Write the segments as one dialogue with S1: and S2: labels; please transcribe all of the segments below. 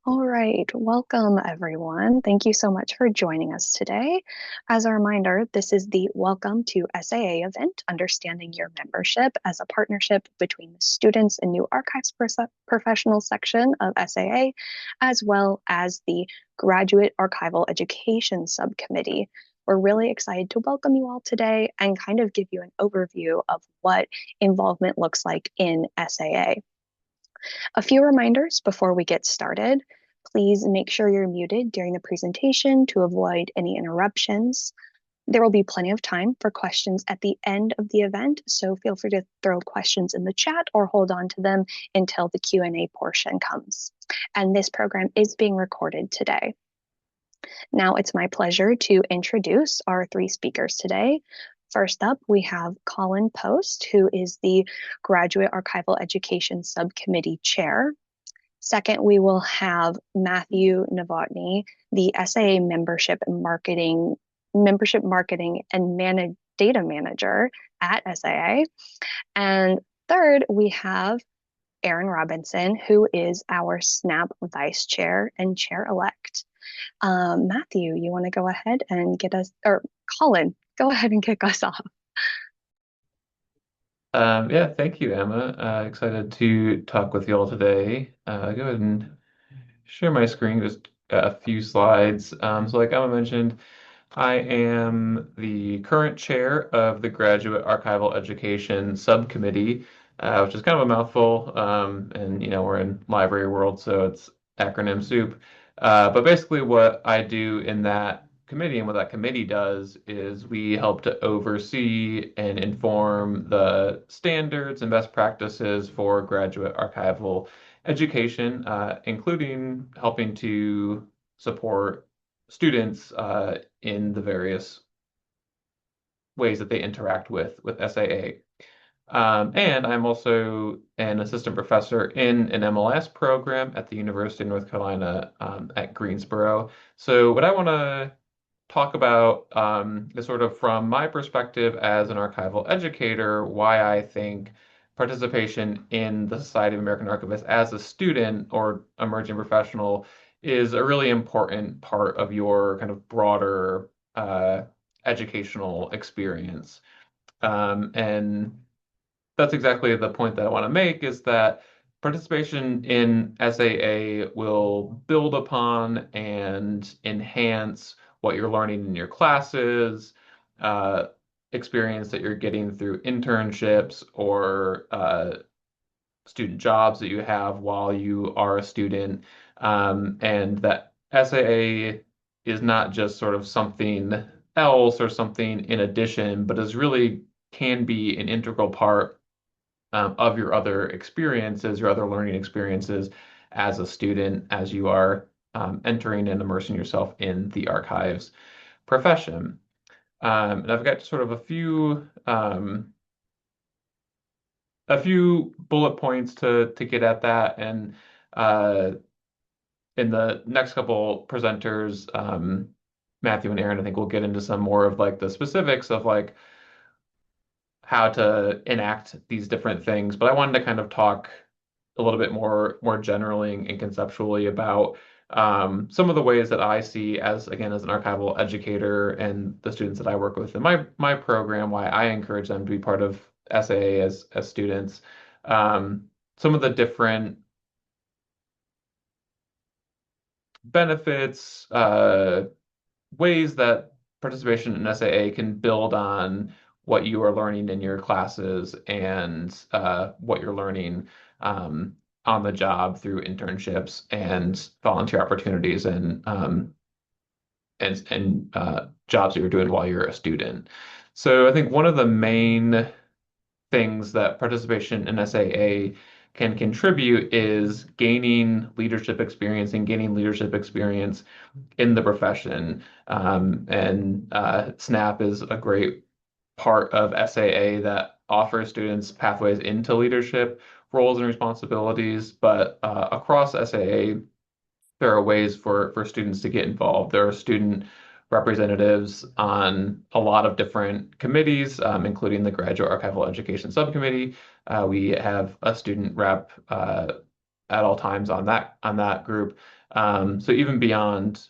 S1: All right, welcome everyone. Thank you so much for joining us today. As a reminder, this is the Welcome to SAA event, Understanding Your Membership as a partnership between the Students and New Archives Professionals section of SAA, as well as the Graduate Archival Education Subcommittee. We're really excited to welcome you all today and kind of give you an overview of what involvement looks like in SAA. A few reminders before we get started. Please make sure you're muted during the presentation to avoid any interruptions. There will be plenty of time for questions at the end of the event, so feel free to throw questions in the chat or hold on to them until the Q&A portion comes. And this program is being recorded today. Now it's my pleasure to introduce our three speakers today. First up, we have Colin Post, who is the Graduate Archival Education Subcommittee Chair. Second, we will have Matthew Novotny, the SAA Membership Marketing and Data Manager at SAA. And third, we have Erin Robinson, who is our SNAP Vice Chair and Chair-elect. Matthew, you want to go ahead and or Colin, go ahead and kick us off.
S2: Yeah, thank you, Emma. Excited to talk with you all today. Go ahead and share my screen, just a few slides. So like Emma mentioned, I am the current chair of the Graduate Archival Education Subcommittee, which is kind of a mouthful. And we're in library world, so it's acronym soup. But basically, what I do in that committee and what that committee does is we help to oversee and inform the standards and best practices for graduate archival education, including helping to support students in the various ways that they interact with SAA. And I'm also an assistant professor in an MLS program at the University of North Carolina at Greensboro. So what I want to talk about is sort of from my perspective as an archival educator, why I think participation in the Society of American Archivists as a student or emerging professional is a really important part of your kind of broader educational experience. And that's exactly the point that I want to make is that participation in SAA will build upon and enhance what you're learning in your classes, uh, experience that you're getting through internships or student jobs that you have while you are a student, and that SAA is not just sort of something else or something in addition, but is really can be an integral part of your other experiences, your other learning experiences as a student, as you are entering and immersing yourself in the archives profession. And I've got sort of a few bullet points to get at that, and uh, in the next couple presenters, Matthew and Erin, I think we'll get into some more of like the specifics of like how to enact these different things. But I wanted to kind of talk a little bit more generally and conceptually about some of the ways that I see as again as an archival educator and the students that I work with in my program, why I encourage them to be part of SAA as students. Some of the different benefits, ways that participation in SAA can build on what you are learning in your classes and what you're learning on the job through internships and volunteer opportunities and jobs that you're doing while you're a student. So I think one of the main things that participation in SAA can contribute is gaining leadership experience and gaining leadership experience in the profession. And SNAP is a great part of SAA that offers students pathways into leadership roles and responsibilities. But across SAA, there are ways for students to get involved. There are student representatives on a lot of different committees, including the Graduate Archival Education Subcommittee. We have a student rep at all times on that group. So even beyond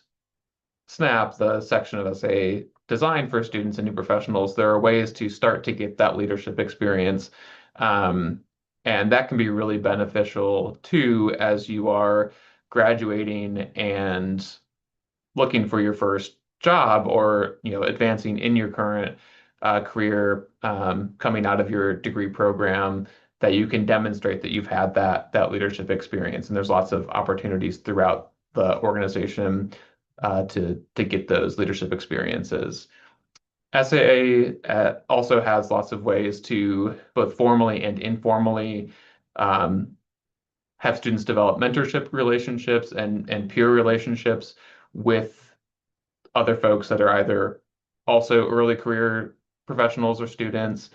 S2: SNAP, the section of SAA designed for students and new professionals, there are ways to start to get that leadership experience. Um, and that can be really beneficial too as you are graduating and looking for your first job or advancing in your current career, coming out of your degree program, that you can demonstrate that you've had that leadership experience. And there's lots of opportunities throughout the organization to get those leadership experiences. SAA also has lots of ways to both formally and informally um, have students develop mentorship relationships and peer relationships with other folks that are either also early career professionals or students,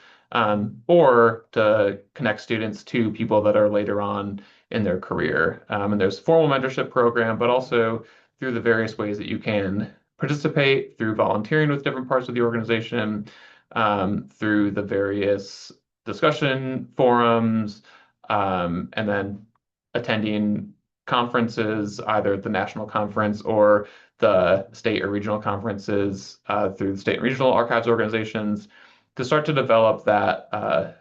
S2: or to connect students to people that are later on in their career. And there's formal mentorship program, but also through the various ways that you can participate through volunteering with different parts of the organization, through the various discussion forums, and then attending conferences, either the national conference or the state or regional conferences, through the state and regional archives organizations, to start to develop that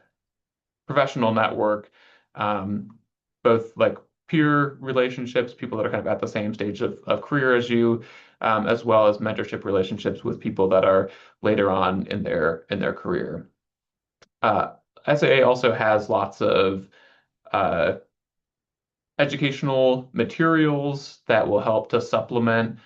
S2: professional network, um, both like peer relationships, people that are kind of at the same stage of career as you, as well as mentorship relationships with people that are later on in their career. Uh, SAA also has lots of uh, educational materials that will help to supplement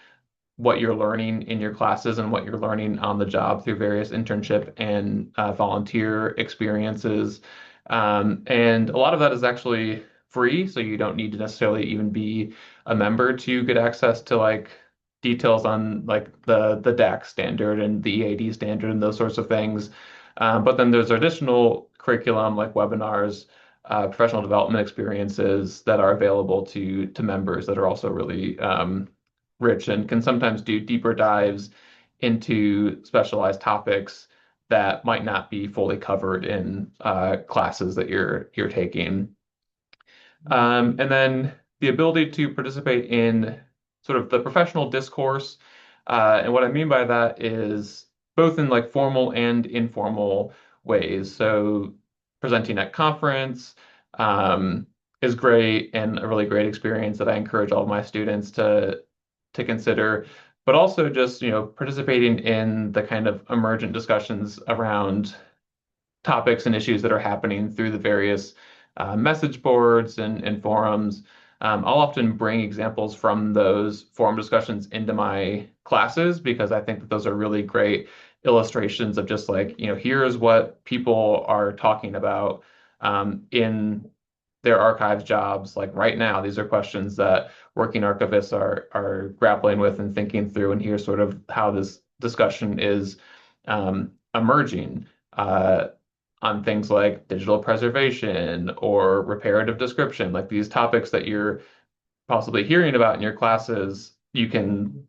S2: what you're learning in your classes and what you're learning on the job through various internship and volunteer experiences. And a lot of that is actually free, so you don't need to necessarily even be a member to get access to like details on like the DAC standard and the EAD standard and those sorts of things. But then there's additional curriculum like webinars, professional development experiences that are available to members that are also really rich and can sometimes do deeper dives into specialized topics that might not be fully covered in classes that you're taking. And then the ability to participate in sort of the professional discourse. And what I mean by that is both in like formal and informal ways. So presenting at conference is great and a really great experience that I encourage all of my students to consider, but also just, participating in the kind of emergent discussions around topics and issues that are happening through the various message boards and forums. I'll often bring examples from those forum discussions into my classes because I think that those are really great illustrations of just like, here's what people are talking about in their archives jobs. Like right now, these are questions that working archivists are grappling with and thinking through, and here's sort of how this discussion is emerging. On things like digital preservation or reparative description, like these topics that you're possibly hearing about in your classes, you can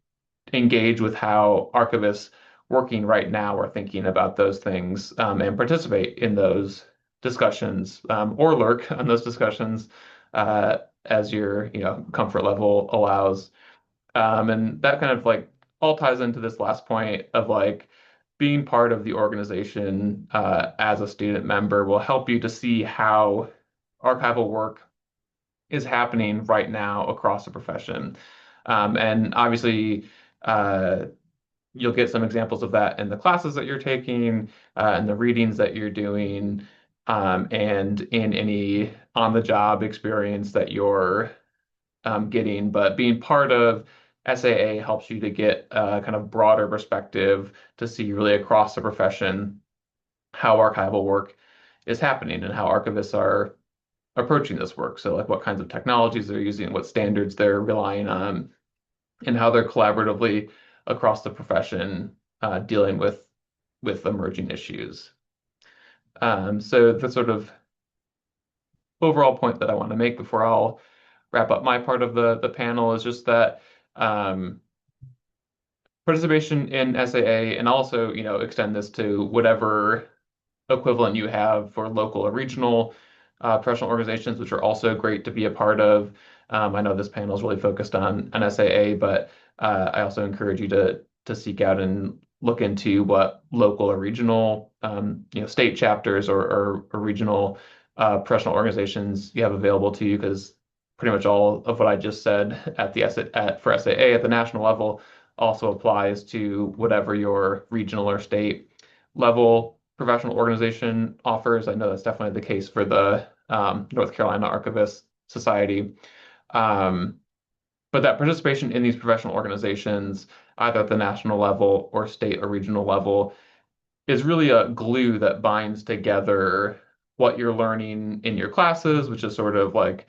S2: engage with how archivists working right now are thinking about those things, and participate in those discussions, or lurk on those discussions as your comfort level allows. And that kind of like all ties into this last point of like being part of the organization as a student member will help you to see how archival work is happening right now across the profession. And obviously, uh, you'll get some examples of that in the classes that you're taking, and the readings that you're doing, and in any on-the-job experience that you're getting. But being part of SAA helps you to get a kind of broader perspective to see really across the profession how archival work is happening and how archivists are approaching this work. So, like what kinds of technologies they're using, what standards they're relying on, and how they're collaboratively across the profession dealing with emerging issues. So the sort of overall point that I want to make before I'll wrap up my part of the panel is just that um, participation in SAA, and also extend this to whatever equivalent you have for local or regional professional organizations, which are also great to be a part of. I know this panel is really focused on an SAA, but I also encourage you to seek out and look into what local or regional, state chapters or regional professional organizations you have available to you, because pretty much all of what I just said for SAA at the national level also applies to whatever your regional or state level professional organization offers. I know that's definitely the case for the North Carolina Archivist Society. Um, but that participation in these professional organizations, either at the national level or state or regional level, is really a glue that binds together what you're learning in your classes, which is sort of like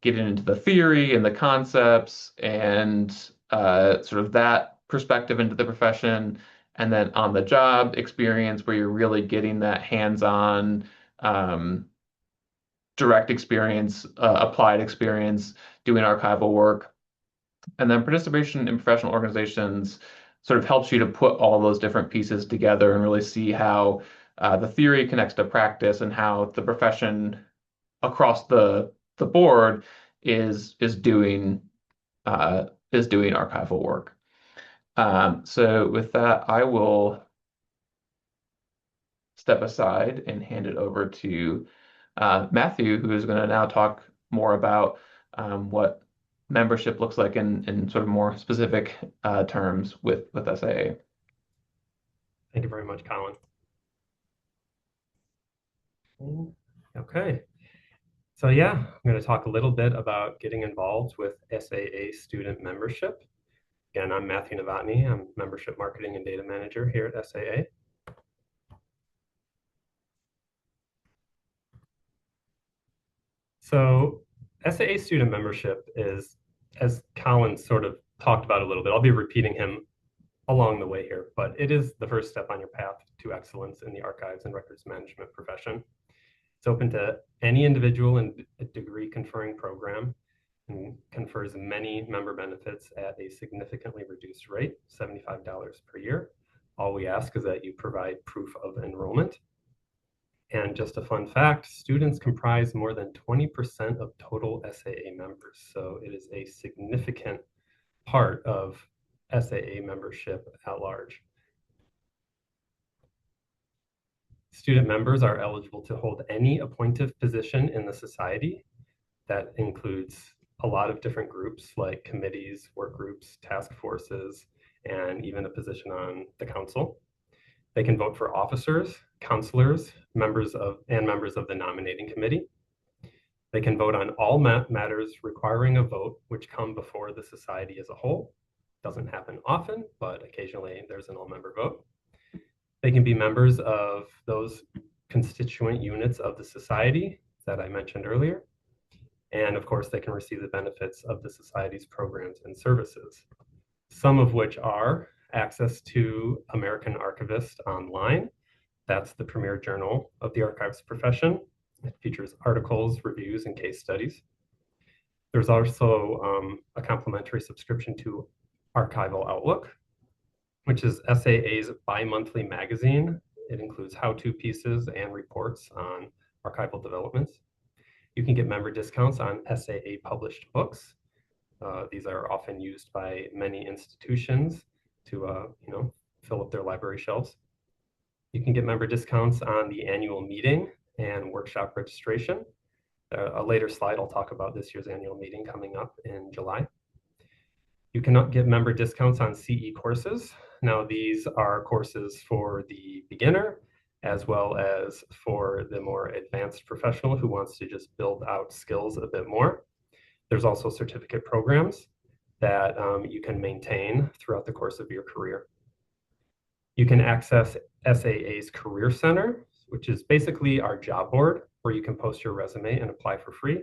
S2: getting into the theory and the concepts and sort of that perspective into the profession, and then on the job experience where you're really getting that hands-on, um, direct experience, applied experience doing archival work. And then participation in professional organizations sort of helps you to put all those different pieces together and really see how the theory connects to practice and how the profession across the board is doing archival work. So with that, I will step aside and hand it over to Matthew, who is going to now talk more about what membership looks like in sort of more specific terms with SAA.
S3: Thank you very much, Colin. Okay. So yeah, I'm going to talk a little bit about getting involved with SAA student membership. Again, I'm Matthew Novotny. I'm Membership Marketing and Data Manager here at SAA. So SAA student membership is, as Colin sort of talked about a little bit, I'll be repeating him along the way here, but it is the first step on your path to excellence in the archives and records management profession. It's open to any individual in a degree conferring program and confers many member benefits at a significantly reduced rate, $75 per year. All we ask is that you provide proof of enrollment. And just a fun fact, students comprise more than 20% of total SAA members. So it is a significant part of SAA membership at large. Student members are eligible to hold any appointive position in the society. That includes a lot of different groups like committees, work groups, task forces, and even a position on the council. They can vote for officers, counselors, members of the nominating committee. They can vote on all matters requiring a vote, which come before the society as a whole. Doesn't happen often, but occasionally there's an all-member vote. They can be members of those constituent units of the society that I mentioned earlier. And of course, they can receive the benefits of the society's programs and services, some of which are access to American Archivist Online. That's the premier journal of the archives profession. It features articles, reviews, and case studies. There's also a complimentary subscription to Archival Outlook, which is SAA's bi-monthly magazine. It includes how-to pieces and reports on archival developments. You can get member discounts on SAA published books. These are often used by many institutions to fill up their library shelves. You can get member discounts on the annual meeting and workshop registration. A later slide, I'll talk about this year's annual meeting coming up in July. You can get member discounts on CE courses. Now, these are courses for the beginner as well as for the more advanced professional who wants to just build out skills a bit more. There's also certificate programs that you can maintain throughout the course of your career. You can access SAA's Career Center, which is basically our job board where you can post your resume and apply for free.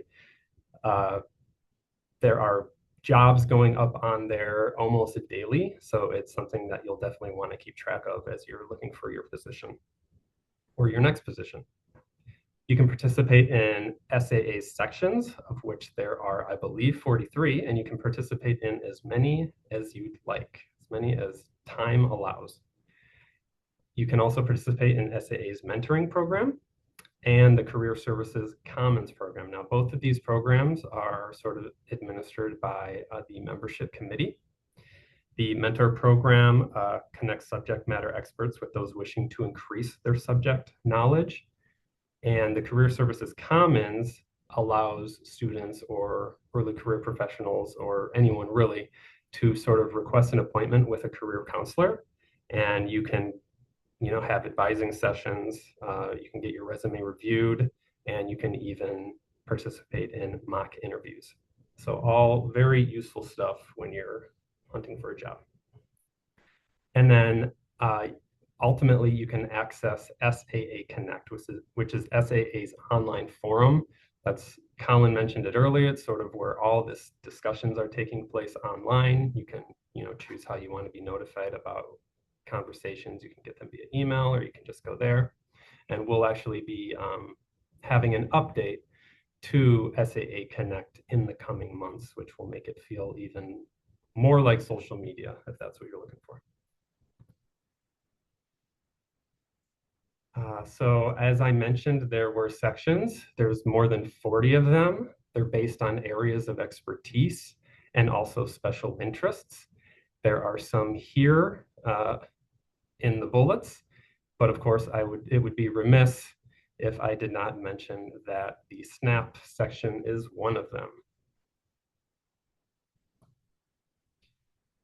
S3: There are jobs going up on there almost daily, so it's something that you'll definitely want to keep track of as you're looking for your position or your next position. You can participate in SAA sections, of which there are, I believe, 43, and you can participate in as many as you'd like, as many as time allows. You can also participate in SAA's mentoring program. and the Career Services Commons program. Now, both of these programs are sort of administered by the membership committee. The mentor program connects subject matter experts with those wishing to increase their subject knowledge. And the Career Services Commons allows students or early career professionals or anyone really to sort of request an appointment with a career counselor. And you can have advising sessions, you can get your resume reviewed, and you can even participate in mock interviews. So all very useful stuff when you're hunting for a job. And then ultimately you can access SAA Connect, which is SAA's online forum. That's Colin mentioned it earlier. It's sort of where all this discussions are taking place online. You can choose how you want to be notified about conversations. You can get them via email, or you can just go there. And we'll actually be having an update to SAA Connect in the coming months, which will make it feel even more like social media, if that's what you're looking for. So as I mentioned, there were sections. There's more than 40 of them. They're based on areas of expertise and also special interests. There are some here in the bullets, but of course it would be remiss if I did not mention that the SNAP section is one of them.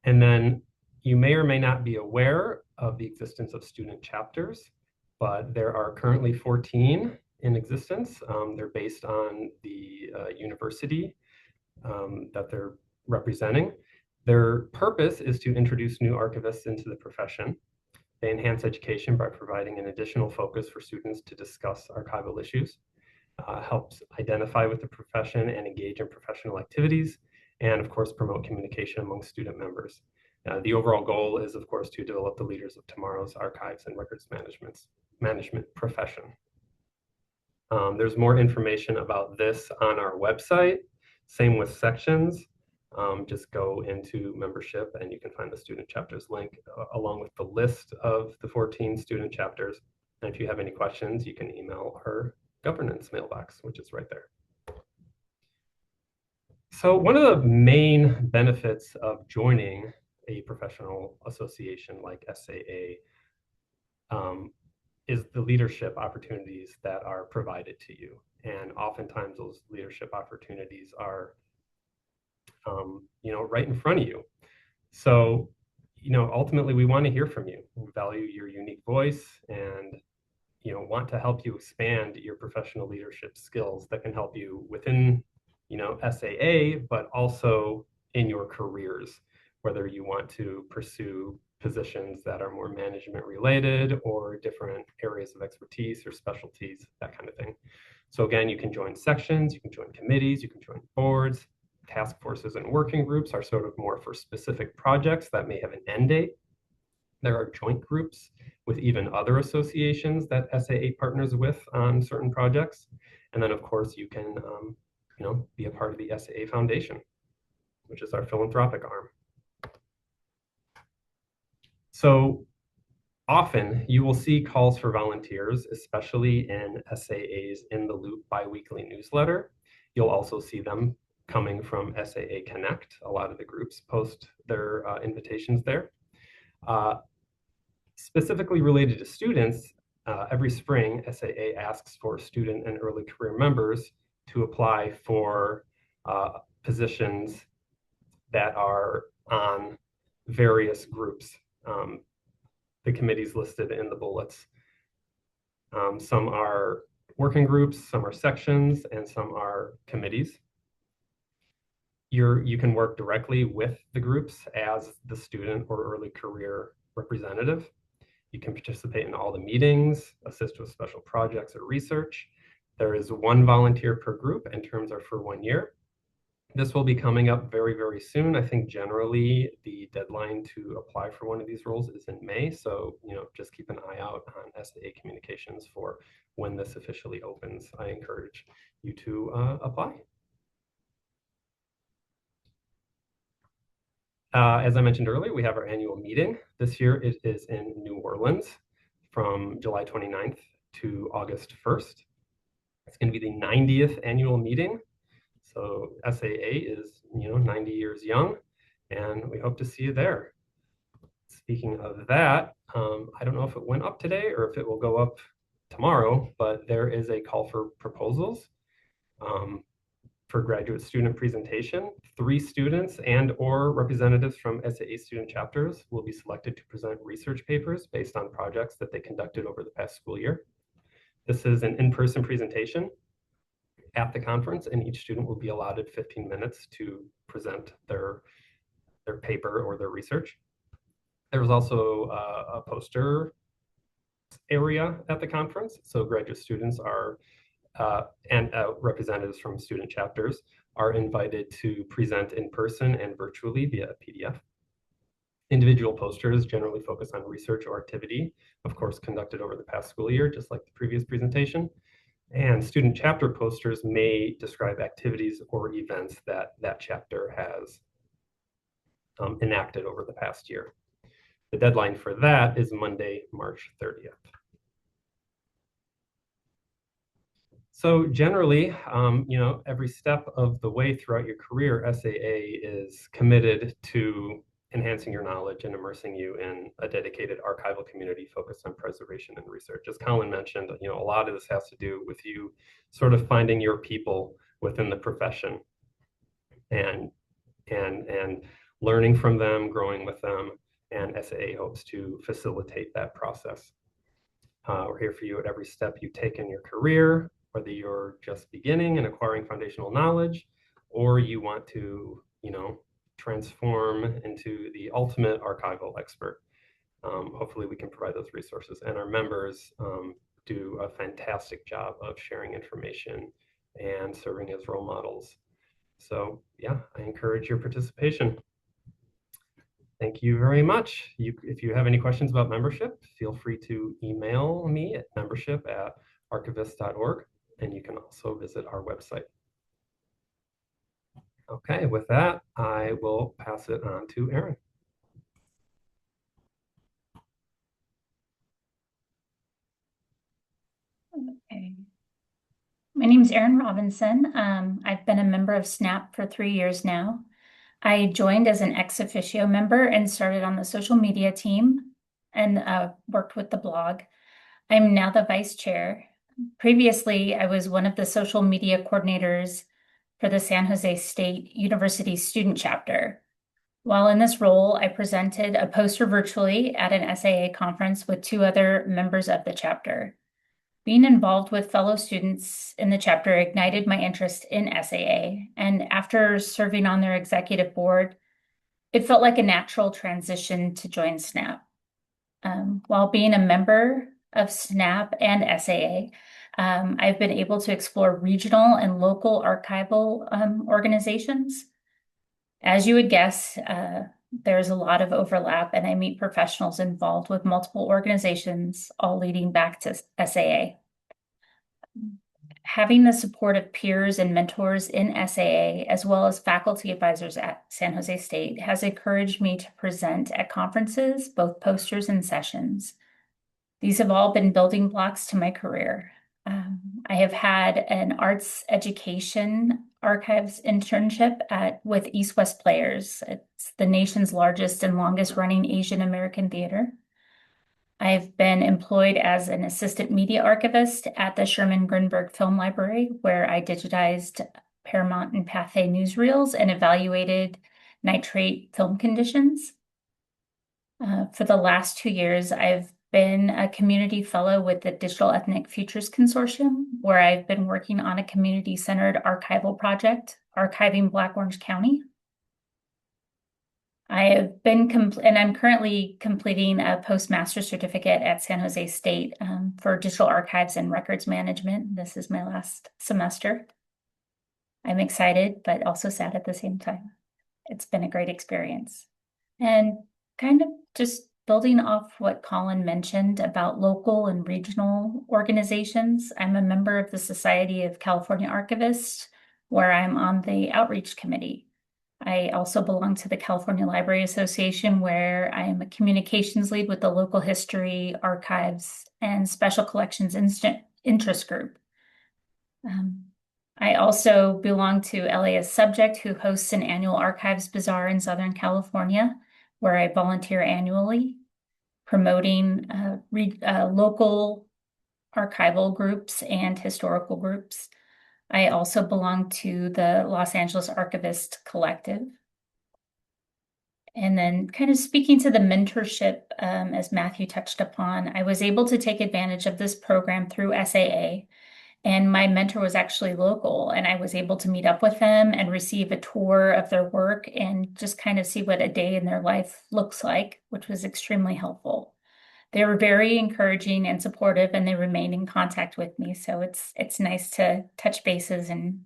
S3: And then you may or may not be aware of the existence of student chapters, but there are currently 14 in existence. They're based on the university that they're representing. Their purpose is to introduce new archivists into the profession. They enhance education by providing an additional focus for students to discuss archival issues, helps identify with the profession and engage in professional activities, and of course promote communication among student members. The overall goal is, of course, to develop the leaders of tomorrow's archives and records management profession. There's more information about this on our website. Same with sections. Just go into membership and you can find the student chapters link along with the list of the 14 student chapters. And if you have any questions, you can email our governance mailbox, which is right there. So one of the main benefits of joining a professional association like SAA is the leadership opportunities that are provided to you. And oftentimes those leadership opportunities are right in front of you. So, ultimately we want to hear from you. We value your unique voice and, want to help you expand your professional leadership skills that can help you within, SAA, but also in your careers, whether you want to pursue positions that are more management related or different areas of expertise or specialties, that kind of thing. So again, you can join sections, you can join committees, you can join boards. Task forces and working groups are sort of more for specific projects that may have an end date. There are joint groups with even other associations that SAA partners with on certain projects. And then of course you can be a part of the SAA Foundation, which is our philanthropic arm. So often you will see calls for volunteers, especially in SAA's In the Loop biweekly newsletter. You'll also see them coming from SAA Connect. A lot of the groups post their invitations there. Specifically related to students, every spring SAA asks for student and early career members to apply for positions that are on various groups. The committees listed in the bullets. Some are working groups, some are sections, and some are committees. You can work directly with the groups as the student or early career representative. You can participate in all the meetings, assist with special projects or research. There is one volunteer per group and terms are for 1 year. This will be coming up very, very soon. I think generally the deadline to apply for one of these roles is in May. So, just keep an eye out on SAA communications for when this officially opens. I encourage you to apply. As I mentioned earlier, we have our annual meeting. This year it is in New Orleans from July 29th to August 1st. It's going to be the 90th annual meeting. So SAA is, 90 years young, and we hope to see you there. Speaking of that, I don't know if it went up today or if it will go up tomorrow, but there is a call for proposals for graduate student presentation. 3 students and/or representatives from SAA student chapters will be selected to present research papers based on projects that they conducted over the past school year. This is an in-person presentation at the conference, and each student will be allotted 15 minutes to present their paper or their research. There's also a poster area at the conference, so graduate students are and representatives from student chapters are invited to present in person and virtually via PDF. Individual posters generally focus on research or activity, of course, conducted over the past school year, just like the previous presentation. And student chapter posters may describe activities or events that that chapter has enacted over the past year. The deadline for that is Monday, March 30th. So generally, every step of the way throughout your career, SAA is committed to enhancing your knowledge and immersing you in a dedicated archival community focused on preservation and research. As Colin mentioned, a lot of this has to do with you sort of finding your people within the profession and learning from them, growing with them, and SAA hopes to facilitate that process. We're here for you at every step you take in your career, whether you're just beginning and acquiring foundational knowledge, or you want to, transform into the ultimate archival expert. Hopefully we can provide those resources, and our members do a fantastic job of sharing information and serving as role models. So yeah, I encourage your participation. Thank you very much. If you have any questions about membership, feel free to email me at membership@archivist.org, and you can also visit our website. Okay, with that, I will pass it on to Erin.
S4: Okay. My name is Erin Robinson. I've been a member of SNAP for 3 years now. I joined as an ex officio member and started on the social media team and worked with the blog. I'm now the vice chair. Previously, I was one of the social media coordinators for the San Jose State University student chapter. While in this role, I presented a poster virtually at an SAA conference with 2 other members of the chapter. Being involved with fellow students in the chapter ignited my interest in SAA, and after serving on their executive board, it felt like a natural transition to join SNAP. While being a member of SNAP and SAA, I've been able to explore regional and local archival organizations. As you would guess, there's a lot of overlap, and I meet professionals involved with multiple organizations, all leading back to SAA. Having the support of peers and mentors in SAA, as well as faculty advisors at San Jose State, has encouraged me to present at conferences, both posters and sessions. These have all been building blocks to my career. I have had an arts education archives internship with East West Players. It's the nation's largest and longest running Asian American theater. I've been employed as an assistant media archivist at the Sherman Grinberg Film Library, where I digitized Paramount and Pathé newsreels and evaluated nitrate film conditions. For the last 2 years, I've been a community fellow with the Digital Ethnic Futures Consortium, where I've been working on a community-centered archival project, archiving Black Orange County. I have been, and I'm currently completing a postmaster certificate at San Jose State for digital archives and records management. This is my last semester. I'm excited, but also sad at the same time. It's been a great experience. And kind of just building off what Colin mentioned about local and regional organizations, I'm a member of the Society of California Archivists, where I'm on the outreach committee. I also belong to the California Library Association, where I am a communications lead with the local history, archives, and special collections interest group. I also belong to LAS Subject, who hosts an annual archives bazaar in Southern California, where I volunteer annually, promoting local archival groups and historical groups. I also belong to the Los Angeles Archivist Collective. And then kind of speaking to the mentorship, as Matthew touched upon, I was able to take advantage of this program through SAA. And my mentor was actually local, and I was able to meet up with them and receive a tour of their work and just kind of see what a day in their life looks like, which was extremely helpful. They were very encouraging and supportive, and they remained in contact with me. So it's nice to touch bases and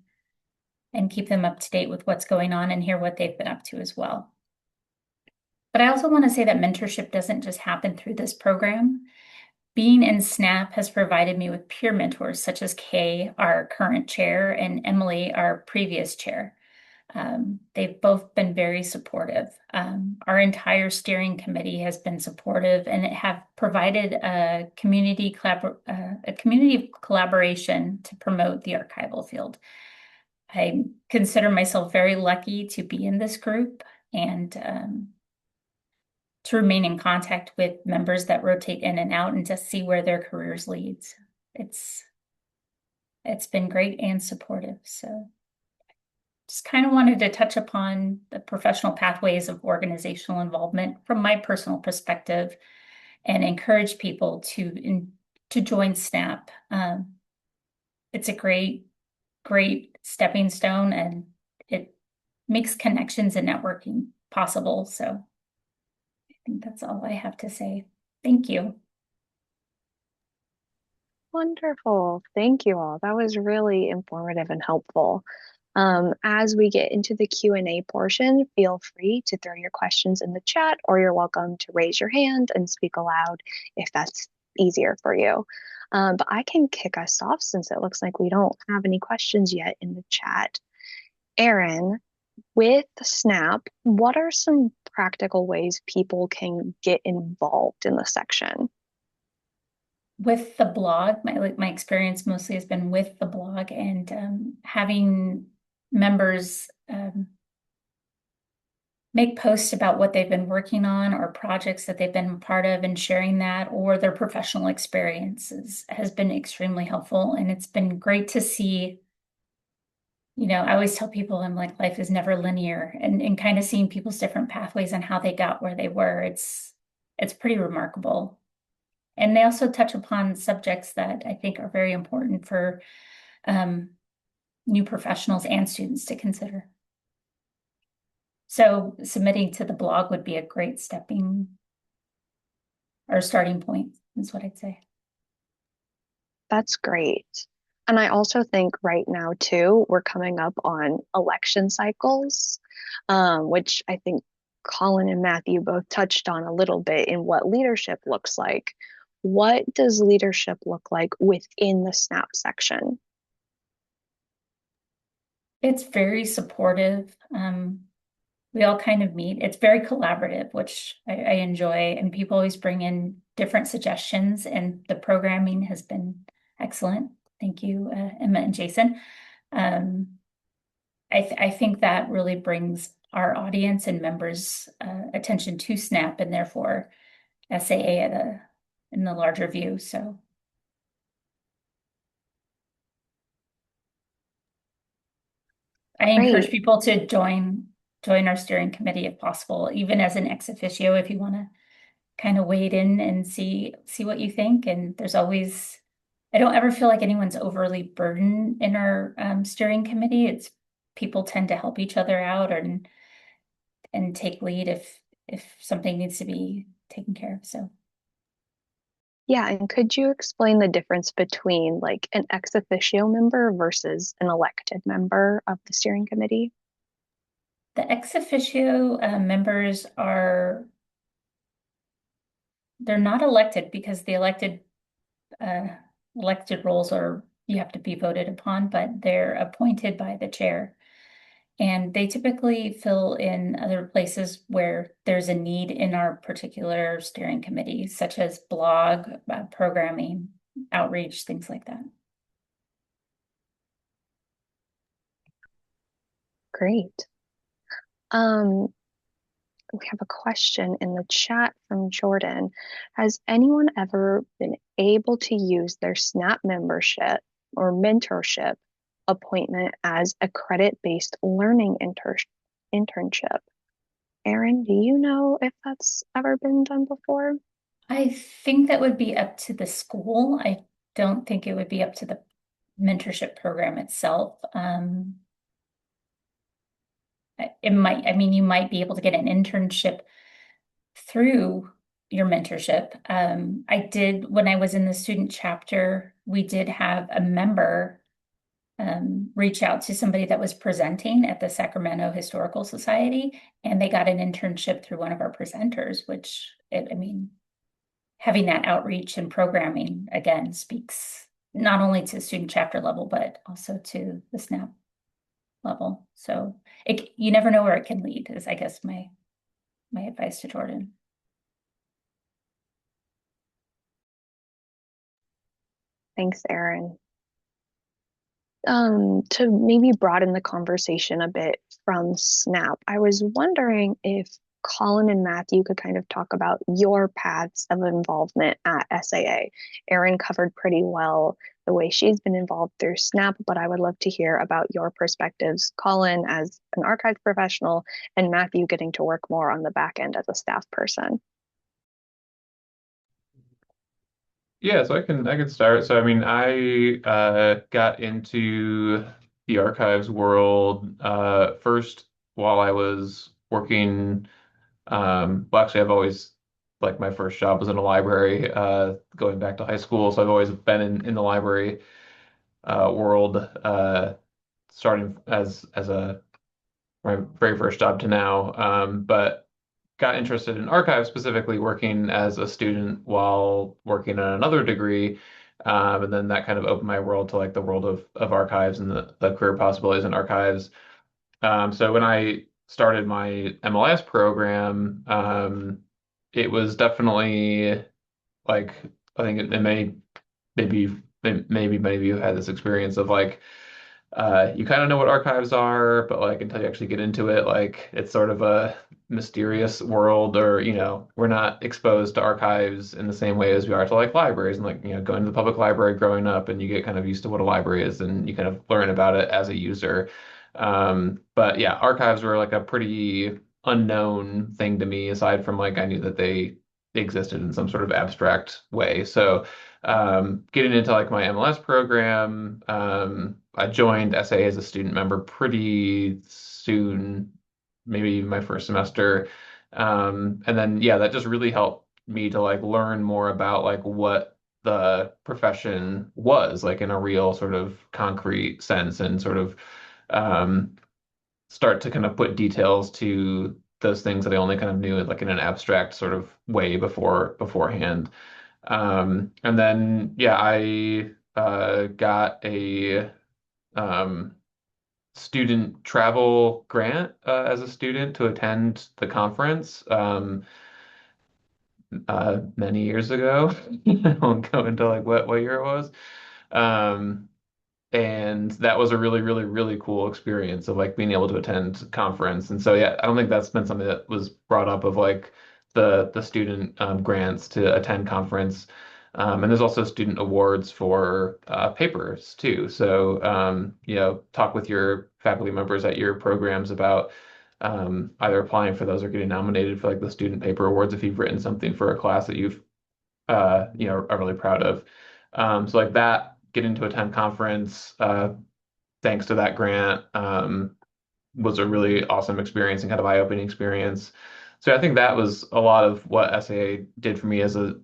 S4: keep them up to date with what's going on and hear what they've been up to as well. But I also want to say that mentorship doesn't just happen through this program. Being in SNAP has provided me with peer mentors such as Kay, our current chair, and Emily, our previous chair. They've both been very supportive. Our entire steering committee has been supportive and have provided a community of collaboration to promote the archival field. I consider myself very lucky to be in this group and to remain in contact with members that rotate in and out and just see where their careers leads. It's been great and supportive. So just kind of wanted to touch upon the professional pathways of organizational involvement from my personal perspective and encourage people to join SNAP. It's a great stepping stone, and it makes connections and networking possible. So I think that's all I have to say. Thank you.
S1: Wonderful. Thank you all. That was really informative and helpful. As we get into the Q&A portion, feel free to throw your questions in the chat, or you're welcome to raise your hand and speak aloud if that's easier for you. But I can kick us off since it looks like we don't have any questions yet in the chat. Erin, with SNAP, what are some practical ways people can get involved in the section?
S4: With the blog, my experience mostly has been with the blog and having members make posts about what they've been working on or projects that they've been a part of and sharing that, or their professional experiences has been extremely helpful. And it's been great to see, I always tell people, I'm like, life is never linear, and kind of seeing people's different pathways and how they got where they were. It's pretty remarkable. And they also touch upon subjects that I think are very important for new professionals and students to consider. So submitting to the blog would be a great starting point, is what I'd say.
S1: That's great. And I also think right now, too, we're coming up on election cycles, which I think Colin and Matthew both touched on a little bit in what leadership looks like. What does leadership look like within the SNAP section?
S4: It's very supportive. We all kind of meet. It's very collaborative, which I enjoy, and people always bring in different suggestions, and the programming has been excellent. Thank you, Emma and Jason. I think that really brings our audience and members' attention to SNAP, and therefore SAA in the larger view. So I encourage people to join our steering committee if possible, even as an ex officio, if you want to kind of wade in and see what you think. And there's always, I don't ever feel like anyone's overly burdened in our steering committee. It's people tend to help each other out and take lead if something needs to be taken care of. So
S1: yeah, and could you explain the difference between like an ex officio member versus an elected member of the steering committee?
S4: The ex officio members they're not elected because the elected roles you have to be voted upon, but they're appointed by the chair. And they typically fill in other places where there's a need in our particular steering committee, such as blog, programming, outreach, things like that.
S1: Great. Um, we have a question in the chat from Jordan. Has anyone ever been able to use their SNAP membership or mentorship appointment as a credit-based learning internship? Erin, do you know if that's ever been done before?
S4: I think that would be up to the school. I don't think it would be up to the mentorship program itself. It might, I mean, you might be able to get an internship through your mentorship. I did, when I was in the student chapter, we did have a member reach out to somebody that was presenting at the Sacramento Historical Society, and they got an internship through one of our presenters, which, I mean, having that outreach and programming, again, speaks not only to student chapter level, but also to the SNAP level. So you never know where it can lead, is I guess my advice to Jordan.
S1: Thanks, Erin. To maybe broaden the conversation a bit from SNAP, I was wondering if Colin and Matthew could kind of talk about your paths of involvement at SAA. Erin covered pretty well the way she's been involved through SNAP, but I would love to hear about your perspectives, Colin as an archive professional, and Matthew getting to work more on the back end as a staff person.
S2: Yeah, so I can start. So I mean, I got into the archives world first while I was working. Well, actually, I've always like my first job was in a library, going back to high school. So I've always been in the library world, starting as a my very first job to now. But got interested in archives, specifically working as a student while working on another degree. And then that kind of opened my world to like the world of archives and the career possibilities in archives. So when I started my MLS program, it was definitely like I think it may maybe many of you had this experience of like you kind of know what archives are, but like until you actually get into it, like it's sort of a mysterious world, or we're not exposed to archives in the same way as we are to like libraries, and like going to the public library growing up, and you get kind of used to what a library is, and you kind of learn about it as a user. But yeah, archives were like a pretty unknown thing to me, aside from like I knew that they existed in some sort of abstract way. So getting into like my MLS program, I joined SA as a student member pretty soon, maybe my first semester. And then yeah, that just really helped me to like learn more about like what the profession was like in a real sort of concrete sense, and sort of um, start to kind of put details to those things that I only kind of knew like in an abstract sort of way beforehand. And then yeah, I got a um, student travel grant as a student to attend the conference many years ago. I won't go into like what year it was. Um, and that was a really, really, really cool experience of like being able to attend conference. And so yeah, I don't think that's been something that was brought up of like the student grants to attend conference. And there's also student awards for papers too. So talk with your faculty members at your programs about either applying for those or getting nominated for like the student paper awards if you've written something for a class that you've are really proud of. So like that, getting to attend conference, thanks to that grant, was a really awesome experience and kind of eye-opening experience. So I think that was a lot of what SAA did for me as a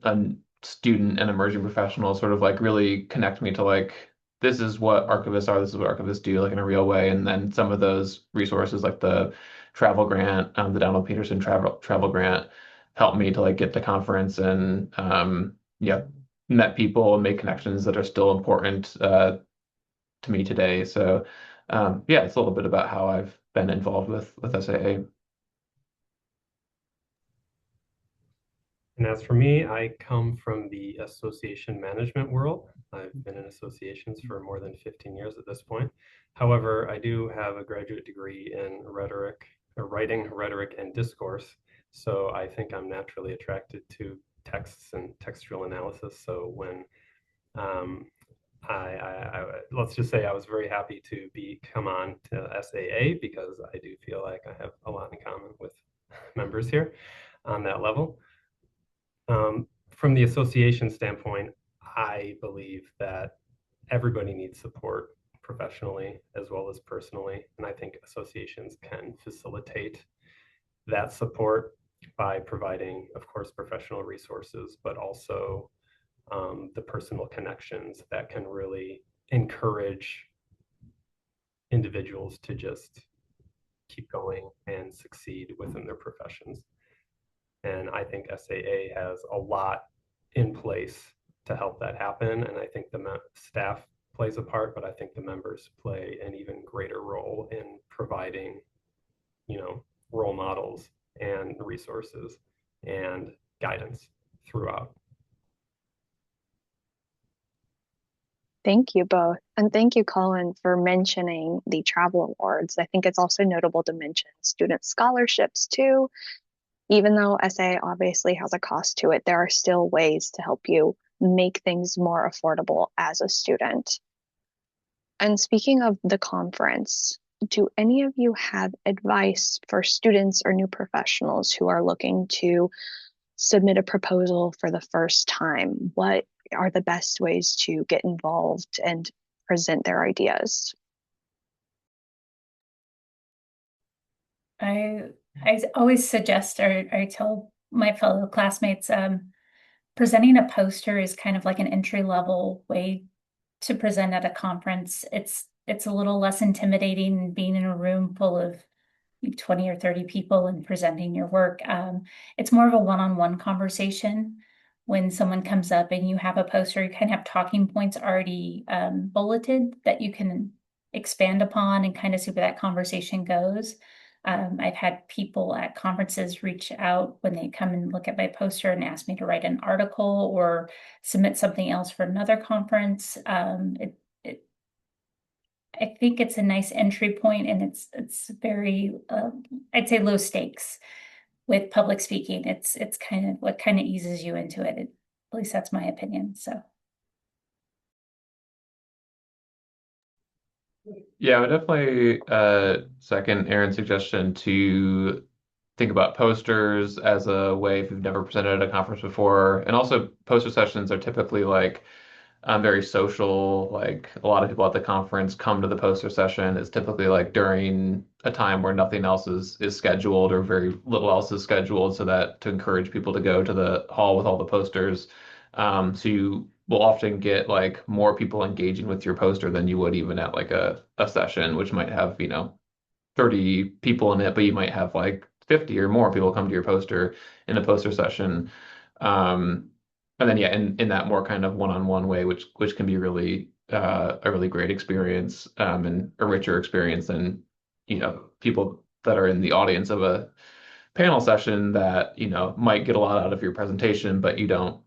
S2: student and emerging professional, sort of like really connect me to like this is what archivists are, this is what archivists do, like in a real way. And then some of those resources, like the travel grant, the Donald Peterson travel grant, helped me to like get to conference and yeah, met people and made connections that are still important to me today. So yeah, it's a little bit about how I've been involved with SAA.
S3: And as for me, I come from the association management world. I've been in associations for more than 15 years at this point. However, I do have a graduate degree in rhetoric, or writing, rhetoric, and discourse. So I think I'm naturally attracted to texts and textual analysis. So when um, let's just say I was very happy to come on to SAA because I do feel like I have a lot in common with members here on that level. From the association standpoint, I believe that everybody needs support professionally as well as personally. And I think associations can facilitate that support by providing, of course, professional resources, but also the personal connections that can really encourage individuals to just keep going and succeed within their professions. And I think SAA has a lot in place to help that happen. And I think the staff plays a part, but I think the members play an even greater role in providing, role models and resources and guidance throughout.
S1: Thank you both. And thank you, Colin, for mentioning the travel awards. I think it's also notable to mention student scholarships too. Even though SA obviously has a cost to it, there are still ways to help you make things more affordable as a student. And speaking of the conference, do any of you have advice for students or new professionals who are looking to submit a proposal for the first time? What are the best ways to get involved and present their ideas?
S4: I always suggest or I tell my fellow classmates, presenting a poster is kind of like an entry level way to present at a conference. It's a little less intimidating than being in a room full of 20 or 30 people and presenting your work. It's more of a one-on-one conversation. When someone comes up and you have a poster, you kind of have talking points already bulleted that you can expand upon and kind of see where that conversation goes. I've had people at conferences reach out when they come and look at my poster and ask me to write an article or submit something else for another conference. I think it's a nice entry point, and it's very I'd say low stakes with public speaking. It's kind of what kind of eases you into it. At least that's my opinion. So.
S2: Yeah, I would definitely second Erin's suggestion to think about posters as a way if you've never presented at a conference before. And also, poster sessions are typically like very social. Like a lot of people at the conference come to the poster session. It's typically like during a time where nothing else is scheduled or very little else is scheduled, so that to encourage people to go to the hall with all the posters. So you will often get like more people engaging with your poster than you would even at like a session, which might have, 30 people in it, but you might have like 50 or more people come to your poster in a poster session. And then yeah, in that more kind of one-on-one way, which can be really a really great experience and a richer experience than people that are in the audience of a panel session that might get a lot out of your presentation, but you don't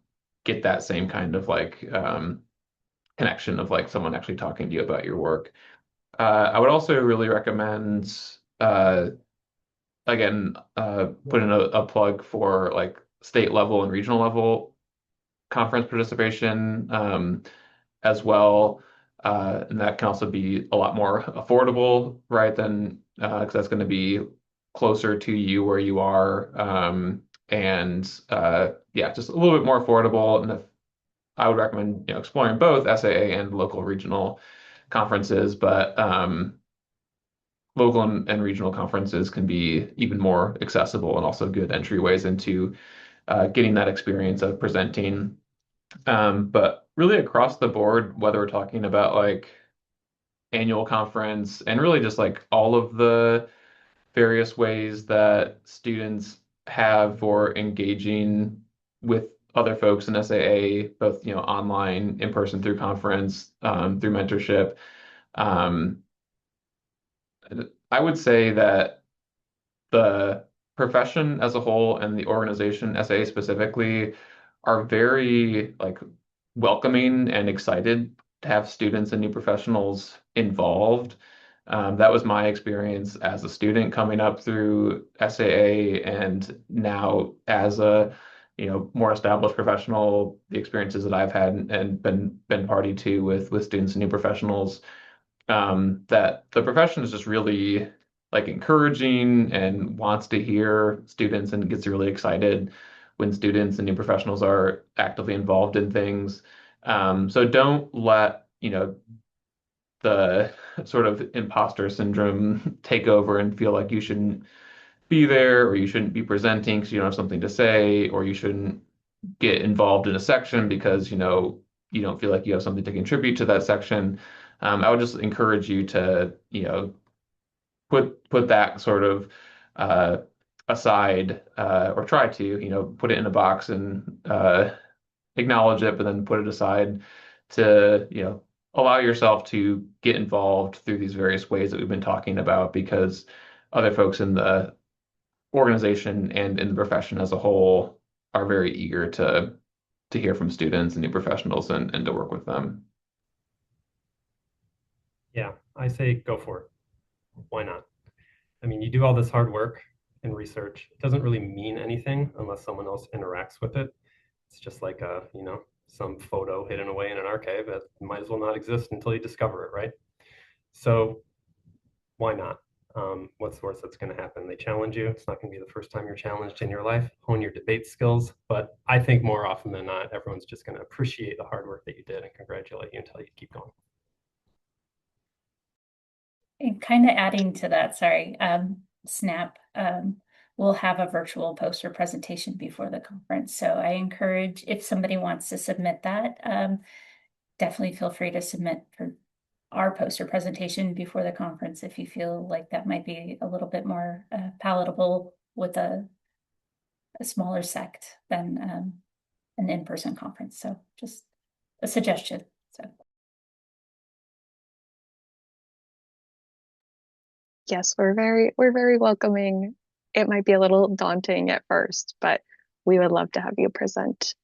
S2: get that same kind of like connection of like someone actually talking to you about your work. I would also really recommend again put in a plug for like state level and regional level conference participation as well. And that can also be a lot more affordable, right? Than because that's going to be closer to you where you are. And yeah, just a little bit more affordable. And if, I would recommend exploring both SAA and local regional conferences, but local and regional conferences can be even more accessible and also good entryways into getting that experience of presenting. But really across the board, whether we're talking about like annual conference and really just like all of the various ways that students have for engaging with other folks in SAA, both online, in person, through conference, through mentorship. Um, I would say that the profession as a whole and the organization, SAA specifically, are very like welcoming and excited to have students and new professionals involved. That was my experience as a student coming up through SAA, and now as a more established professional, the experiences that I've had and been party to with students and new professionals, that the profession is just really like encouraging and wants to hear students and gets really excited when students and new professionals are actively involved in things. So don't let, the sort of imposter syndrome take over and feel like you shouldn't be there, or you shouldn't be presenting because you don't have something to say, or you shouldn't get involved in a section because you don't feel like you have something to contribute to that section. I would just encourage you to put that sort of uh, aside, or try to put it in a box and acknowledge it, but then put it aside to allow yourself to get involved through these various ways that we've been talking about, because other folks in the organization and in the profession as a whole are very eager to hear from students and new professionals and to work with them.
S3: Yeah, I say go for it. Why not? I mean, you do all this hard work and research. It doesn't really mean anything unless someone else interacts with it. It's just like some photo hidden away in an archive that might as well not exist until you discover it, right? So why not? What's the worst that's going to happen? They challenge you. It's not going to be the first time you're challenged in your life. Hone your debate skills. But I think more often than not, everyone's just going to appreciate the hard work that you did and congratulate you and tell you to keep going.
S4: And kind of adding to that, sorry, SNAP will have a virtual poster presentation before the conference. So I encourage, if somebody wants to submit that, definitely feel free to submit for our poster presentation before the conference if you feel like that might be a little bit more palatable with a smaller sect than an in-person conference. So just a suggestion. So.
S1: Yes, we're very welcoming. It might be a little daunting at first, but we would love to have you present.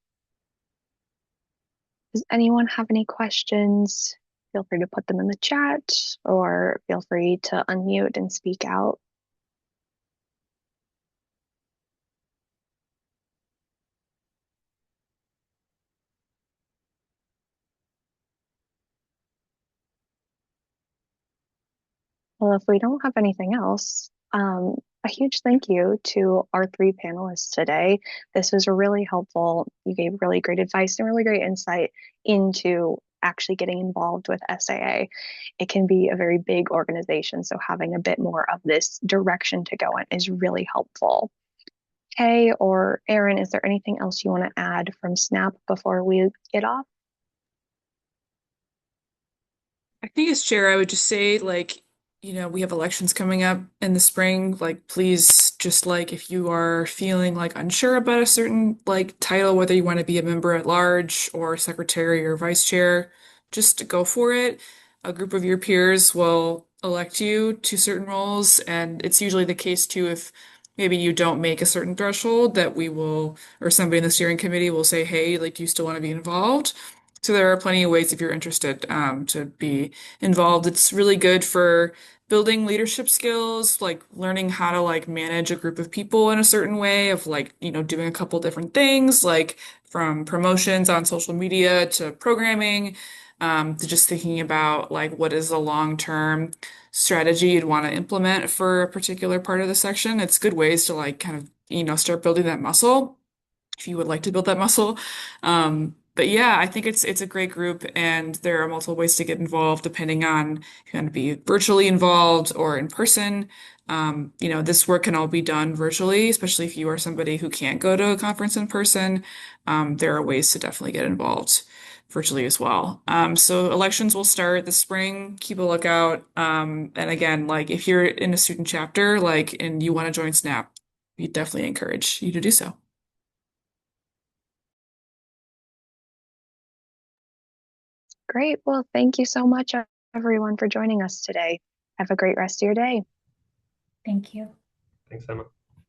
S1: Does anyone have any questions? Feel free to put them in the chat, or feel free to unmute and speak out. Well, if we don't have anything else, a huge thank you to our three panelists today. This was really helpful. You gave really great advice and really great insight into actually getting involved with SAA. It can be a very big organization, so having a bit more of this direction to go in is really helpful. Kay or Erin, is there anything else you want to add from SNAP before we get off?
S5: I think as chair, I would just say, like, we have elections coming up in the spring. Like, please, just like, if you are feeling like unsure about a certain like title, whether you want to be a member at large or secretary or vice chair, just go for it. A group of your peers will elect you to certain roles, and it's usually the case too if maybe you don't make a certain threshold that we will, or somebody in the steering committee will say, hey, like, do you still want to be involved? So there are plenty of ways if you're interested to be involved. It's really good for building leadership skills, like learning how to like manage a group of people in a certain way of like, doing a couple different things, like from promotions on social media to programming, to just thinking about like what is the long-term strategy you'd want to implement for a particular part of the section. It's good ways to like kind of, start building that muscle if you would like to build that muscle. But yeah, I think it's a great group, and there are multiple ways to get involved depending on if you want to be virtually involved or in person. This work can all be done virtually, especially if you are somebody who can't go to a conference in person. There are ways to definitely get involved virtually as well. So elections will start this spring. Keep a lookout. And again, like if you're in a student chapter, like, and you want to join SNAP, we definitely encourage you to do so.
S1: Great. Well, thank you so much, everyone, for joining us today. Have a great rest of your day.
S4: Thank you.
S3: Thanks, Emma.